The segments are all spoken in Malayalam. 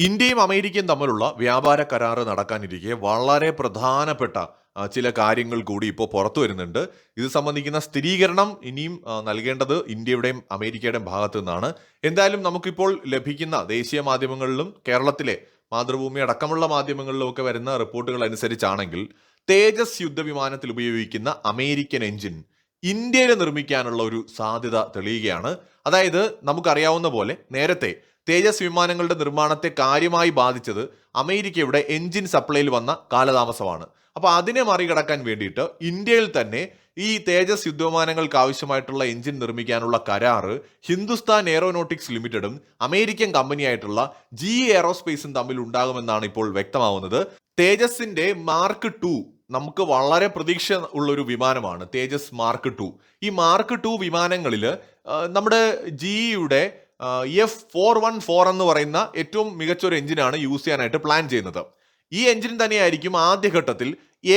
ഇന്ത്യയും അമേരിക്കയും തമ്മിലുള്ള വ്യാപാര കരാറ് നടക്കാനിരിക്കെ വളരെ പ്രധാനപ്പെട്ട ചില കാര്യങ്ങൾ കൂടി ഇപ്പോൾ പുറത്തു വരുന്നുണ്ട്. ഇത് സംബന്ധിക്കുന്ന സ്ഥിരീകരണം ഇനിയും നൽകേണ്ടത് ഇന്ത്യയുടെയും അമേരിക്കയുടെയും ഭാഗത്തു നിന്നാണ്. എന്തായാലും നമുക്കിപ്പോൾ ലഭിക്കുന്ന ദേശീയ മാധ്യമങ്ങളിലും കേരളത്തിലെ മാതൃഭൂമി അടക്കമുള്ള മാധ്യമങ്ങളിലും ഒക്കെ വരുന്ന റിപ്പോർട്ടുകൾ അനുസരിച്ചാണെങ്കിൽ തേജസ് യുദ്ധവിമാനത്തിൽ ഉപയോഗിക്കുന്ന അമേരിക്കൻ എഞ്ചിൻ ഇന്ത്യയിൽ നിർമ്മിക്കാനുള്ള ഒരു സാധ്യത തെളിയുകയാണ്. അതായത് നമുക്കറിയാവുന്ന പോലെ നേരത്തെ തേജസ് വിമാനങ്ങളുടെ നിർമ്മാണത്തെ കാര്യമായി ബാധിച്ചത് അമേരിക്കയുടെ എഞ്ചിൻ സപ്ലൈയിൽ വന്ന കാലതാമസമാണ്. അപ്പൊ അതിനെ മറികടക്കാൻ വേണ്ടിയിട്ട് ഇന്ത്യയിൽ തന്നെ ഈ തേജസ് യുദ്ധവിമാനങ്ങൾക്ക് ആവശ്യമായിട്ടുള്ള എഞ്ചിൻ നിർമ്മിക്കാനുള്ള കരാറ് ഹിന്ദുസ്ഥാൻ എയറോനോട്ടിക്സ് ലിമിറ്റഡും അമേരിക്കൻ കമ്പനിയായിട്ടുള്ള എയറോസ്പേസും തമ്മിൽ ഉണ്ടാകുമെന്നാണ് ഇപ്പോൾ വ്യക്തമാവുന്നത്. തേജസിന്റെ മാർക്ക് 2 നമുക്ക് വളരെ പ്രതീക്ഷ ഉള്ള ഒരു വിമാനമാണ് തേജസ് മാർക്ക് 2. ഈ മാർക്ക് 2 വിമാനങ്ങളിൽ നമ്മുടെ ജിഇയുടെ F414 എന്ന് പറയുന്ന ഏറ്റവും മികച്ച ഒരു എഞ്ചിനാണ് യൂസ് ചെയ്യാനായിട്ട് പ്ലാൻ ചെയ്യുന്നത്. ഈ എഞ്ചിൻ തന്നെയായിരിക്കും ആദ്യഘട്ടത്തിൽ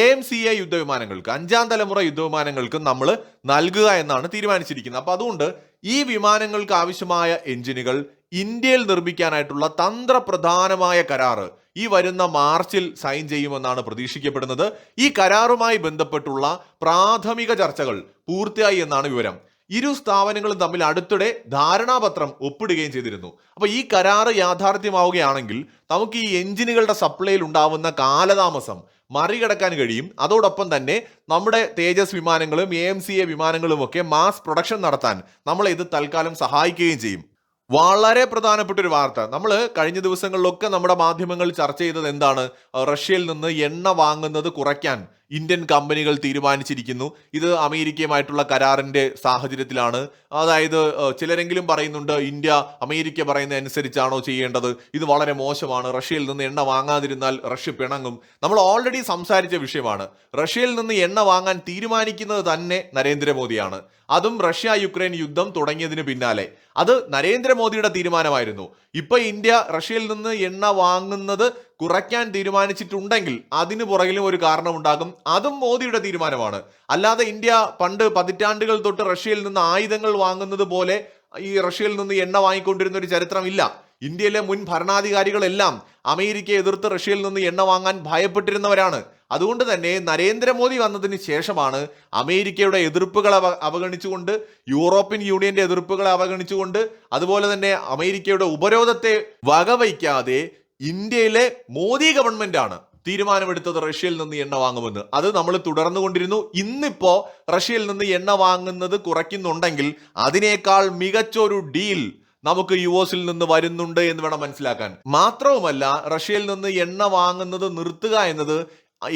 AMCA യുദ്ധവിമാനങ്ങൾക്ക് 5ാം തലമുറ യുദ്ധവിമാനങ്ങൾക്ക് നമ്മൾ നൽകുക എന്നാണ് തീരുമാനിച്ചിരിക്കുന്നത്. അപ്പൊ അതുകൊണ്ട് ഈ വിമാനങ്ങൾക്ക് ആവശ്യമായ എഞ്ചിനുകൾ ഇന്ത്യയിൽ നിർമ്മിക്കാനായിട്ടുള്ള തന്ത്രപ്രധാനമായ കരാറ് ഈ വരുന്ന മാർച്ചിൽ സൈൻ ചെയ്യുമെന്നാണ് പ്രതീക്ഷിക്കപ്പെടുന്നത്. ഈ കരാറുമായി ബന്ധപ്പെട്ടുള്ള പ്രാഥമിക ചർച്ചകൾ പൂർത്തിയായി എന്നാണ് വിവരം. ഇരു സ്ഥാപനങ്ങളും തമ്മിൽ അടുത്തിടെ ധാരണാപത്രം ഒപ്പിടുകയും ചെയ്തിരുന്നു. അപ്പൊ ഈ കരാറ് യാഥാർത്ഥ്യമാവുകയാണെങ്കിൽ നമുക്ക് ഈ എഞ്ചിനുകളുടെ സപ്ലൈയിൽ ഉണ്ടാവുന്ന കാലതാമസം മറികടക്കാൻ കഴിയും. അതോടൊപ്പം തന്നെ നമ്മുടെ തേജസ് വിമാനങ്ങളും AMCA വിമാനങ്ങളും ഒക്കെ മാസ് പ്രൊഡക്ഷൻ നടത്താൻ നമ്മളെ ഇത് തൽക്കാലം സഹായിക്കുകയും ചെയ്യും. വളരെ പ്രധാനപ്പെട്ട ഒരു വാർത്ത, നമ്മൾ കഴിഞ്ഞ ദിവസങ്ങളിലൊക്കെ നമ്മുടെ മാധ്യമങ്ങൾ ചർച്ച ചെയ്തത് എന്താണ്? റഷ്യയിൽ നിന്ന് എണ്ണ വാങ്ങുന്നത് കുറയ്ക്കാൻ ഇന്ത്യൻ കമ്പനികൾ തീരുമാനിച്ചിരിക്കുന്നു. ഇത് അമേരിക്കയുമായിട്ടുള്ള കരാറിന്റെ സാഹചര്യത്തിലാണ്. അതായത് ചിലരെങ്കിലും പറയുന്നുണ്ട് ഇന്ത്യ അമേരിക്ക പറയുന്ന അനുസരിച്ചാണോ ചെയ്യേണ്ടത്, ഇത് വളരെ മോശമാണ്, റഷ്യയിൽ നിന്ന് എണ്ണ വാങ്ങാതിരുന്നാൽ റഷ്യ പിണങ്ങും. നമ്മൾ ഓൾറെഡി സംസാരിച്ച വിഷയമാണ്. റഷ്യയിൽ നിന്ന് എണ്ണ വാങ്ങാൻ തീരുമാനിക്കുന്നത് തന്നെ നരേന്ദ്രമോദിയാണ്. അതും റഷ്യ യുക്രൈൻ യുദ്ധം തുടങ്ങിയതിന് പിന്നാലെ അത് നരേന്ദ്രമോദിയുടെ തീരുമാനമായിരുന്നു. ഇപ്പൊ ഇന്ത്യ റഷ്യയിൽ നിന്ന് എണ്ണ വാങ്ങുന്നത് കുറയ്ക്കാൻ തീരുമാനിച്ചിട്ടുണ്ടെങ്കിൽ അതിന് പുറകിലും ഒരു കാരണമുണ്ടാകും. അതും മോദിയുടെ തീരുമാനമാണ്. അല്ലാതെ ഇന്ത്യ പണ്ട് പതിറ്റാണ്ടുകൾ തൊട്ട് റഷ്യയിൽ നിന്ന് ആയുധങ്ങൾ വാങ്ങുന്നത് പോലെ ഈ റഷ്യയിൽ നിന്ന് എണ്ണ വാങ്ങിക്കൊണ്ടിരുന്ന ഒരു ചരിത്രമില്ല. ഇന്ത്യയിലെ മുൻ ഭരണാധികാരികളെല്ലാം അമേരിക്കയെ എതിർത്ത് റഷ്യയിൽ നിന്ന് എണ്ണ വാങ്ങാൻ ഭയപ്പെട്ടിരുന്നവരാണ്. അതുകൊണ്ട് തന്നെ നരേന്ദ്രമോദി വന്നതിന് ശേഷമാണ് അമേരിക്കയുടെ എതിർപ്പുകൾ അവഗണിച്ചുകൊണ്ട്, യൂറോപ്യൻ യൂണിയന്റെ എതിർപ്പുകളെ അവഗണിച്ചുകൊണ്ട്, അതുപോലെ തന്നെ അമേരിക്കയുടെ ഉപരോധത്തെ വകവയ്ക്കാതെ ഇന്ത്യയിലെ മോദി ഗവൺമെന്റ് ആണ് തീരുമാനമെടുത്തത് റഷ്യയിൽ നിന്ന് എണ്ണ വാങ്ങുമെന്ന്. അത് നമ്മൾ തുടർന്നുകൊണ്ടിരുന്നു. ഇന്നിപ്പോ റഷ്യയിൽ നിന്ന് എണ്ണ വാങ്ങുന്നത് കുറയ്ക്കുന്നുണ്ടെങ്കിൽ അതിനേക്കാൾ മികച്ചൊരു ഡീൽ നമുക്ക് US നിന്ന് വരുന്നുണ്ട് എന്ന് വേണം മനസ്സിലാക്കാൻ. മാത്രവുമല്ല, റഷ്യയിൽ നിന്ന് എണ്ണ വാങ്ങുന്നത് നിർത്തുക എന്നത്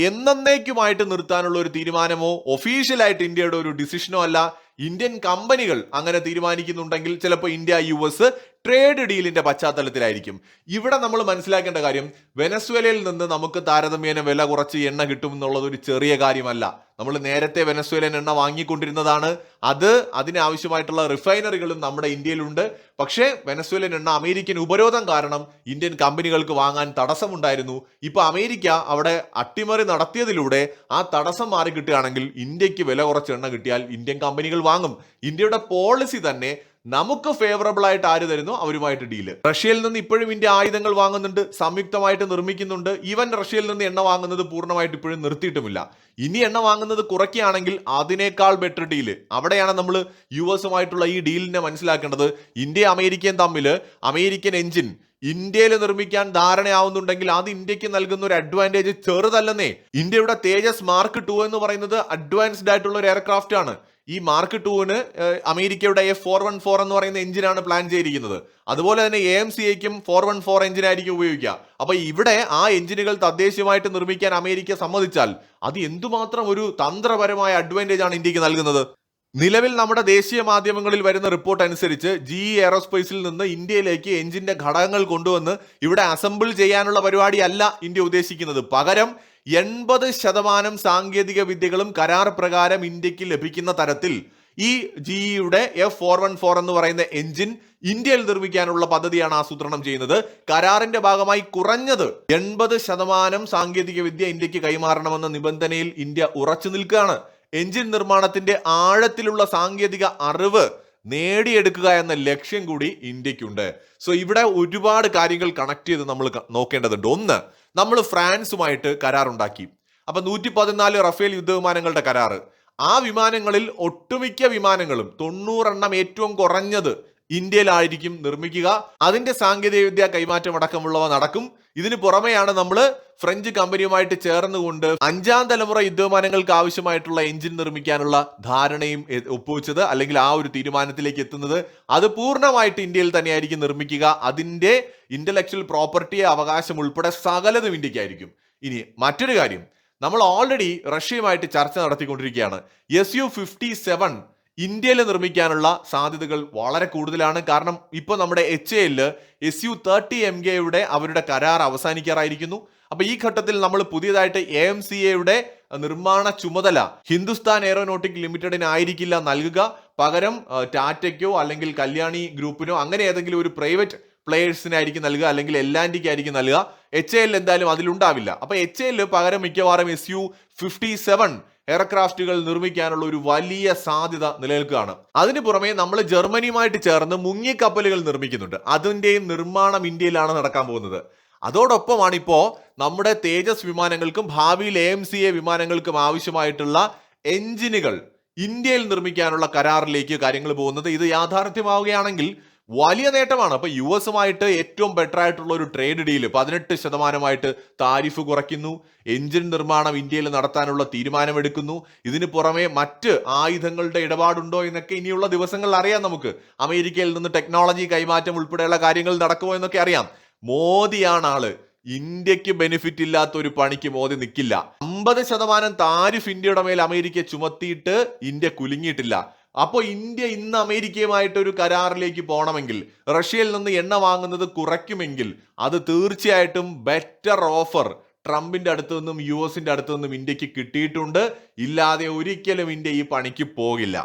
എന്നേക്കുമായിട്ട് നിർത്താനുള്ള ഒരു തീരുമാനമോ ഒഫീഷ്യലായിട്ട് ഇന്ത്യയുടെ ഒരു ഡിസിഷനോ അല്ല. ഇന്ത്യൻ കമ്പനികൾ അങ്ങനെ തീരുമാനിക്കുന്നുണ്ടെങ്കിൽ ചിലപ്പോൾ ഇന്ത്യ US ട്രേഡ് ഡീലിന്റെ പശ്ചാത്തലത്തിലായിരിക്കും. ഇവിടെ നമ്മൾ മനസ്സിലാക്കേണ്ട കാര്യം, വെനസ്വേലയിൽ നിന്ന് നമുക്ക് താരതമ്യേന വില കുറച്ച് എണ്ണ കിട്ടും എന്നുള്ളത് ഒരു ചെറിയ കാര്യമല്ല. നമ്മൾ നേരത്തെ വെനസ്വേലൻ എണ്ണ വാങ്ങിക്കൊണ്ടിരുന്നതാണ്. അതിനാവശ്യമായിട്ടുള്ള റിഫൈനറികളും നമ്മുടെ ഇന്ത്യയിലുണ്ട്. പക്ഷേ വെനസ്വേലൻ എണ്ണ അമേരിക്കൻ ഉപരോധം കാരണം ഇന്ത്യൻ കമ്പനികൾക്ക് വാങ്ങാൻ തടസ്സമുണ്ടായിരുന്നു. ഇപ്പൊ അമേരിക്ക അവിടെ അട്ടിമറി നടത്തിയതിലൂടെ ആ തടസ്സം മാറി കിട്ടുകയാണെങ്കിൽ ഇന്ത്യക്ക് വില കുറച്ച് എണ്ണ കിട്ടിയാൽ ഇന്ത്യൻ കമ്പനികൾ വാങ്ങും. ഇന്ത്യയുടെ പോളിസി തന്നെ നമുക്ക് ഫേവറബിൾ ആയിട്ട് ആര് തരുന്നു അവരുമായിട്ട് ഡീല്. റഷ്യയിൽ നിന്ന് ഇപ്പോഴും ഇന്ത്യ ആയുധങ്ങൾ വാങ്ങുന്നുണ്ട്, സംയുക്തമായിട്ട് നിർമ്മിക്കുന്നുണ്ട്. ഈവൻ റഷ്യയിൽ നിന്ന് എണ്ണ വാങ്ങുന്നത് പൂർണ്ണമായിട്ട് ഇപ്പോഴും നിർത്തിയിട്ടുമില്ല. ഇനി എണ്ണ വാങ്ങുന്നത് കുറയ്ക്കുകയാണെങ്കിൽ അതിനേക്കാൾ ബെറ്റർ ഡീല്. അവിടെയാണ് നമ്മൾ US ഈ ഡീലിനെ മനസ്സിലാക്കേണ്ടത്. ഇന്ത്യ അമേരിക്കയും തമ്മിൽ അമേരിക്കൻ എഞ്ചിൻ ഇന്ത്യയിൽ നിർമ്മിക്കാൻ ധാരണയാവുന്നുണ്ടെങ്കിൽ അത് ഇന്ത്യക്ക് നൽകുന്ന ഒരു അഡ്വാൻറ്റേജ് ചെറുതല്ലെന്നേ. ഇന്ത്യയുടെ തേജസ് മാർക്ക് 2 എന്ന് പറയുന്നത് അഡ്വാൻസ്ഡ് ആയിട്ടുള്ള ഒരു എയർക്രാഫ്റ്റ് ആണ്. ഈ മാർക്ക് 2-ന് അമേരിക്കയുടെ F414 എന്ന് പറയുന്ന എഞ്ചിനാണ് പ്ലാൻ ചെയ്തിരിക്കുന്നത്. അതുപോലെ തന്നെ AMCAക്കും 414 എഞ്ചിനായിരിക്കും ഉപയോഗിക്കുക. അപ്പൊ ഇവിടെ ആ എഞ്ചിനുകൾ തദ്ദേശീയമായിട്ട് നിർമ്മിക്കാൻ അമേരിക്ക സമ്മതിച്ചാൽ അത് എന്തുമാത്രം ഒരു തന്ത്രപരമായ അഡ്വാൻറ്റേജ് ആണ് ഇന്ത്യക്ക് നൽകുന്നത്. നിലവിൽ നമ്മുടെ ദേശീയ മാധ്യമങ്ങളിൽ വരുന്ന റിപ്പോർട്ട് അനുസരിച്ച് എയറോസ്പേസിൽ നിന്ന് ഇന്ത്യയിലേക്ക് എഞ്ചിന്റെ ഘടകങ്ങൾ കൊണ്ടുവന്ന് ഇവിടെ അസംബിൾ ചെയ്യാനുള്ള പരിപാടിയല്ല ഇന്ത്യ ഉദ്ദേശിക്കുന്നത്. പകരം 80% സാങ്കേതിക വിദ്യകളും കരാർ പ്രകാരം ഇന്ത്യക്ക് ലഭിക്കുന്ന തരത്തിൽ ഈ ജിഇയുടെ F414 എന്ന് പറയുന്ന എഞ്ചിൻ ഇന്ത്യയിൽ നിർമ്മിക്കാനുള്ള പദ്ധതിയാണ് ആസൂത്രണം ചെയ്യുന്നത്. കരാറിന്റെ ഭാഗമായി കുറഞ്ഞത് 80% സാങ്കേതിക വിദ്യ ഇന്ത്യക്ക് കൈമാറണമെന്ന നിബന്ധനയിൽ ഇന്ത്യ ഉറച്ചു നിൽക്കുകയാണ്. എഞ്ചിൻ നിർമ്മാണത്തിന്റെ ആഴത്തിലുള്ള സാങ്കേതിക അറിവ് നേടിയെടുക്കുക എന്ന ലക്ഷ്യം കൂടി ഇന്ത്യക്കുണ്ട്. സോ ഇവിടെ ഒരുപാട് കാര്യങ്ങൾ കണക്ട് ചെയ്ത് നമ്മൾ നോക്കേണ്ടതുണ്ട്. ഒന്ന്, നമ്മൾ ഫ്രാൻസുമായിട്ട് കരാറുണ്ടാക്കി. അപ്പൊ 114 റഫേൽ യുദ്ധവിമാനങ്ങളുടെ കരാറ്. ആ വിമാനങ്ങളിൽ ഒട്ടുമിക്ക വിമാനങ്ങളും 90 എണ്ണം ഏറ്റവും കുറഞ്ഞത് ഇന്ത്യയിലായിരിക്കും നിർമ്മിക്കുക. അതിന്റെ സാങ്കേതിക വിദ്യ കൈമാറ്റം അടക്കമുള്ളവ നടക്കും. ഇതിന് പുറമെയാണ് നമ്മൾ ഫ്രഞ്ച് കമ്പനിയുമായിട്ട് ചേർന്നുകൊണ്ട് 5ാം തലമുറ യുദ്ധവിമാനങ്ങൾക്ക് ആവശ്യമായിട്ടുള്ള എഞ്ചിൻ നിർമ്മിക്കാനുള്ള ധാരണയും ഒപ്പുവെച്ചത്, അല്ലെങ്കിൽ ആ ഒരു തീരുമാനത്തിലേക്ക് എത്തുന്നത്. അത് പൂർണ്ണമായിട്ട് ഇന്ത്യയിൽ തന്നെയായിരിക്കും നിർമ്മിക്കുക. അതിന്റെ ഇന്റലക്ച്വൽ പ്രോപ്പർട്ടി അവകാശം ഉൾപ്പെടെ സകലതും ഇന്ത്യക്കായിരിക്കും. ഇനി മറ്റൊരു കാര്യം, നമ്മൾ ഓൾറെഡി റഷ്യയുമായിട്ട് ചർച്ച നടത്തിക്കൊണ്ടിരിക്കുകയാണ്. Su-57 ഇന്ത്യയിൽ നിർമ്മിക്കാനുള്ള സാധ്യതകൾ വളരെ കൂടുതലാണ്. കാരണം ഇപ്പൊ നമ്മുടെ HAL Su-30MKയുടെ അവരുടെ കരാർ അവസാനിക്കാറായിരിക്കുന്നു. അപ്പൊ ഈ ഘട്ടത്തിൽ നമ്മൾ പുതിയതായിട്ട് AMCAയുടെ നിർമ്മാണ ചുമതല ഹിന്ദുസ്ഥാൻ എയറോനോട്ടിക് ലിമിറ്റഡിന് ആയിരിക്കില്ല നൽകുക. പകരം ടാറ്റയ്ക്കോ അല്ലെങ്കിൽ കല്യാണി ഗ്രൂപ്പിനോ അങ്ങനെ ഏതെങ്കിലും ഒരു പ്രൈവറ്റ് പ്ലേയേഴ്സിനായിരിക്കും നൽകുക, അല്ലെങ്കിൽ എല്ലാൻഡിക്കായിരിക്കും നൽകുക. HAL എന്തായാലും അതിലുണ്ടാവില്ല. അപ്പൊ HAL പകരം മിക്കവാറും Su-57 എയർക്രാഫ്റ്റുകൾ നിർമ്മിക്കാനുള്ള ഒരു വലിയ സാധ്യത നിലനിൽക്കുകയാണ്. അതിനു പുറമെ നമ്മൾ ജർമ്മനിയുമായിട്ട് ചേർന്ന് മുങ്ങിക്കപ്പലുകൾ നിർമ്മിക്കുന്നുണ്ട്. അതിന്റെയും നിർമ്മാണം ഇന്ത്യയിലാണ് നടക്കാൻ പോകുന്നത്. അതോടൊപ്പമാണ് ഇപ്പോ നമ്മുടെ തേജസ് വിമാനങ്ങൾക്കും ഭാവിയിൽ AMCA വിമാനങ്ങൾക്കും ആവശ്യമായിട്ടുള്ള എഞ്ചിനുകൾ ഇന്ത്യയിൽ നിർമ്മിക്കാനുള്ള കരാറിലേക്ക് കാര്യങ്ങൾ പോകുന്നത്. ഇത് യാഥാർത്ഥ്യമാവുകയാണെങ്കിൽ വലിയ നേട്ടമാണ്. അപ്പൊ US ഏറ്റവും ബെറ്റർ ആയിട്ടുള്ള ഒരു ട്രേഡ് ഡീല് 18% താരിഫ് കുറയ്ക്കുന്നു. എഞ്ചിൻ നിർമ്മാണം ഇന്ത്യയിൽ നടത്താനുള്ള തീരുമാനമെടുക്കുന്നു. ഇതിന് പുറമെ മറ്റ് ആയുധങ്ങളുടെ ഇടപാടുണ്ടോ എന്നൊക്കെ ഇനിയുള്ള ദിവസങ്ങളിൽ അറിയാം. നമുക്ക് അമേരിക്കയിൽ നിന്ന് ടെക്നോളജി കൈമാറ്റം ഉൾപ്പെടെയുള്ള കാര്യങ്ങൾ നടക്കുമോ എന്നൊക്കെ അറിയാം. മോദിയാണ് ആള്. ഇന്ത്യക്ക് ബെനിഫിറ്റ് ഇല്ലാത്ത ഒരു പണിക്ക് മോദി നിൽക്കില്ല. 50% താരിഫ് ഇന്ത്യയുടെ മേൽ അമേരിക്ക ചുമത്തിയിട്ട് ഇന്ത്യ കുലുങ്ങിയിട്ടില്ല. അപ്പോൾ ഇന്ത്യ ഇന്ന് അമേരിക്കയുമായിട്ട് ഒരു കരാറിലേക്ക് പോകണമെങ്കിൽ, റഷ്യയിൽ നിന്ന് എണ്ണ വാങ്ങുന്നത് കുറയ്ക്കുമെങ്കിൽ, അത് തീർച്ചയായിട്ടും ബെറ്റർ ഓഫർ ട്രംപിന്റെ അടുത്തു നിന്നും US അടുത്തു നിന്നും ഇന്ത്യക്ക് കിട്ടിയിട്ടുണ്ട്. ഇല്ലാതെ ഒരിക്കലും ഇന്ത്യ ഈ പണിക്ക് പോകില്ല.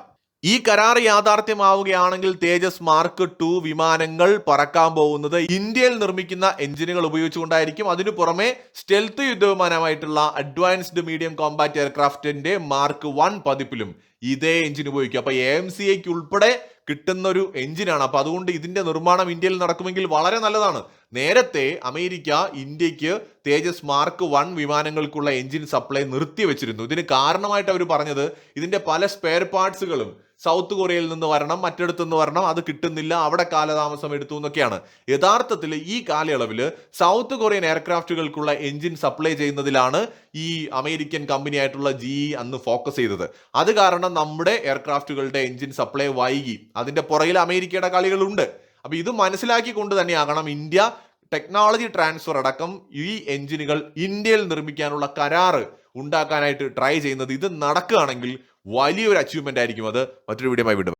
ഈ കരാർ യാഥാർത്ഥ്യമാവുകയാണെങ്കിൽ തേജസ് മാർക്ക് 2 വിമാനങ്ങൾ പറക്കാൻ പോകുന്നത് ഇന്ത്യയിൽ നിർമ്മിക്കുന്ന എഞ്ചിനുകൾ ഉപയോഗിച്ചുകൊണ്ടായിരിക്കും. അതിനു പുറമെ സ്റ്റെൽത്ത് യുദ്ധവിമാനമായിട്ടുള്ള അഡ്വാൻസ്ഡ് മീഡിയം കോമ്പാറ്റ് എയർക്രാഫ്റ്റിന്റെ മാർക്ക് 1 പതിപ്പിലും ഇതേ എഞ്ചിൻ ഉപയോഗിക്കും. അപ്പൊ AMCAക്ക് ഉൾപ്പെടെ കിട്ടുന്ന ഒരു എഞ്ചിനാണ്. അപ്പൊ അതുകൊണ്ട് ഇതിന്റെ നിർമ്മാണം ഇന്ത്യയിൽ നടക്കുമെങ്കിൽ വളരെ നല്ലതാണ്. നേരത്തെ അമേരിക്ക ഇന്ത്യക്ക് തേജസ് മാർക്ക് 1 വിമാനങ്ങൾക്കുള്ള എഞ്ചിൻ സപ്ലൈ നിർത്തിവെച്ചിരുന്നു. ഇതിന് കാരണമായിട്ട് അവർ പറഞ്ഞത് ഇതിന്റെ പല സ്പെയർ പാർട്സുകളും സൗത്ത് കൊറിയയിൽ നിന്ന് വരണം, മറ്റിടത്തു നിന്ന് വരണം, അത് കിട്ടുന്നില്ല, അവിടെ കാലതാമസം എടുത്തു എന്നൊക്കെയാണ്. യഥാർത്ഥത്തിൽ ഈ കാലയളവിൽ സൗത്ത് കൊറിയൻ എയർക്രാഫ്റ്റുകൾക്കുള്ള എഞ്ചിൻ സപ്ലൈ ചെയ്യുന്നതിലാണ് ഈ അമേരിക്കൻ കമ്പനി ആയിട്ടുള്ള GE അന്ന് ഫോക്കസ് ചെയ്തത്. അത് കാരണം നമ്മുടെ എയർക്രാഫ്റ്റുകളുടെ എഞ്ചിൻ സപ്ലൈ വൈകി. അതിന്റെ പുറകിൽ അമേരിക്കയുടെ കളികളുണ്ട്. അപ്പൊ ഇത് മനസ്സിലാക്കിക്കൊണ്ട് തന്നെയാകണം ഇന്ത്യ ടെക്നോളജി ട്രാൻസ്ഫർ അടക്കം ഈ എഞ്ചിനുകൾ ഇന്ത്യയിൽ നിർമ്മിക്കാനുള്ള കരാറ് ഉണ്ടാക്കാനായിട്ട് ട്രൈ ചെയ്യുന്നത്. ഇത് നടക്കുകയാണെങ്കിൽ വലിയൊരു അച്ചീവ്മെന്റ് ആയിരിക്കും അത്. മറ്റൊരു വീഡിയോയുമായി വിടും.